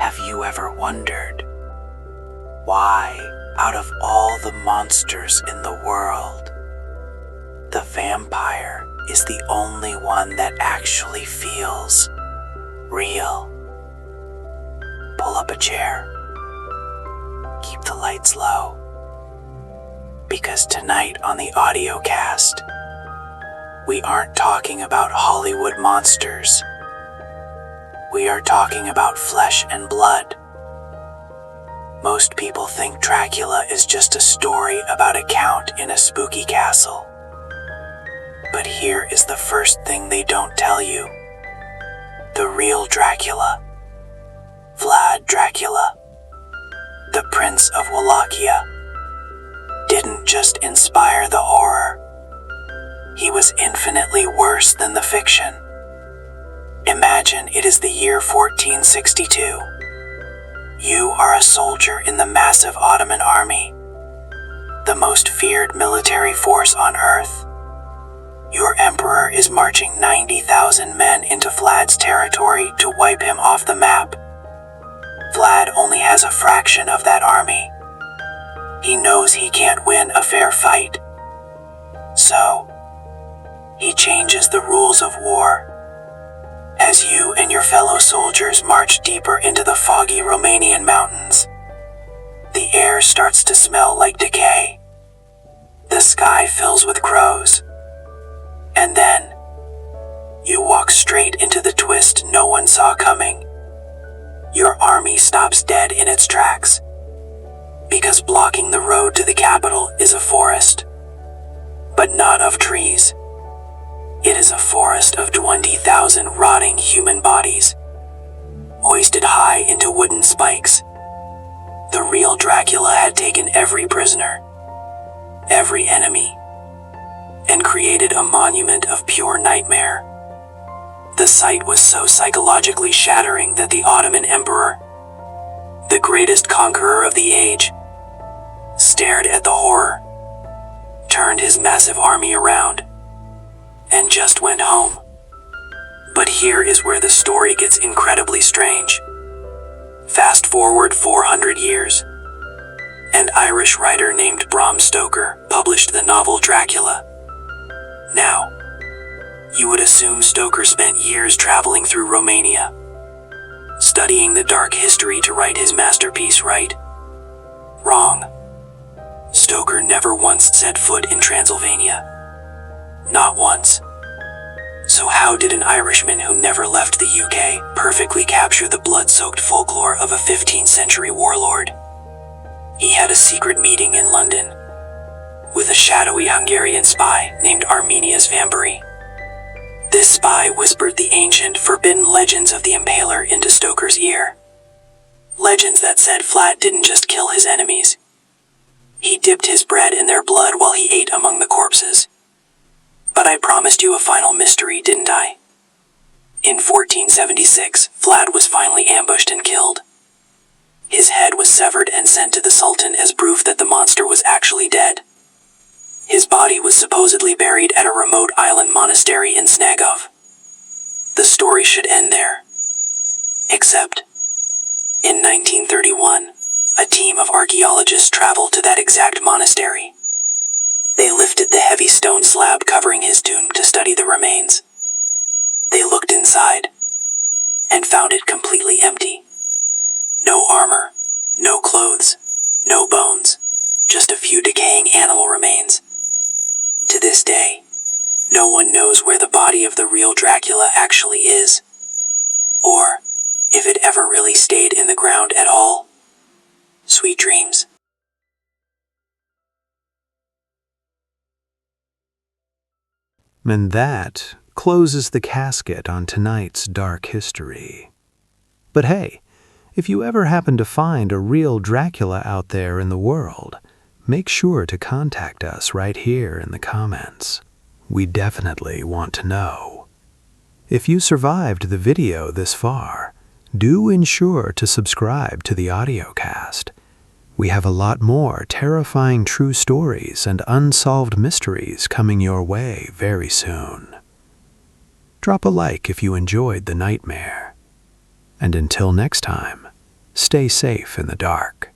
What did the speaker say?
Have you ever wondered why, out of all the monsters in the world, the vampire is the only one that actually feels real? Pull up a chair. Keep the lights low. Because tonight on the Audiocast, we aren't talking about Hollywood monsters. We are talking about flesh and blood. Most people think Dracula is just a story about a count in a spooky castle. But here is the first thing they don't tell you. The real Dracula, Vlad Dracula, the Prince of Wallachia, didn't just inspire the horror. He was infinitely worse than the fiction. Imagine it is the year 1462. You are a soldier in the massive Ottoman army, the most feared military force on Earth. Your emperor is marching 90,000 men into Vlad's territory to wipe him off the map. Vlad only has a fraction of that army. He knows he can't win a fair fight. So, he changes the rules of war. As you and your fellow soldiers march deeper into the foggy Romanian mountains, the air starts to smell like decay. The sky fills with crows. And then, you walk straight into the twist no one saw coming. Your army stops dead in its tracks, because blocking the road to the capital is a forest, but not of trees. It is a forest of 20,000 rotting human bodies, hoisted high into wooden spikes. The real Dracula had taken every prisoner, every enemy, and created a monument of pure nightmare. The sight was so psychologically shattering that the Ottoman emperor, the greatest conqueror of the age, stared at the horror, turned his massive army around, and just went home. But here is where the story gets incredibly strange. Fast forward 400 years. An Irish writer named Bram Stoker published the novel Dracula. Now, you would assume Stoker spent years traveling through Romania, studying the dark history to write his masterpiece, right? Wrong. Stoker never once set foot in Transylvania. Not once. So how did an Irishman who never left the UK perfectly capture the blood-soaked folklore of a 15th century warlord? He had a secret meeting in London with a shadowy Hungarian spy named Arminius Vambury. This spy whispered the ancient, forbidden legends of the Impaler into Stoker's ear. Legends that said Vlad didn't just kill his enemies. He dipped his bread in their blood while he ate among the corpses. But I promised you a final mystery, didn't I? In 1476, Vlad was finally ambushed and killed. His head was severed and sent to the Sultan as proof that the monster was actually dead. His body was supposedly buried at a remote island monastery in Snagov. The story should end there. Except, in 1931, a team of archaeologists traveled to that exact monastery. They lifted the heavy stone slab covering his tomb to study the remains. They looked inside and found it completely empty. No armor, no clothes, no bones, just a few decaying animal remains. To this day, no one knows where the body of the real Dracula actually is, or if it ever really stayed in the ground at all. Sweet dreams. And that closes the casket on tonight's dark history. But hey, if you ever happen to find a real Dracula out there in the world, make sure to contact us right here in the comments. We definitely want to know. If you survived the video this far, do ensure to subscribe to the Audiocast. We have a lot more terrifying true stories and unsolved mysteries coming your way very soon. Drop a like if you enjoyed the nightmare. And until next time, stay safe in the dark.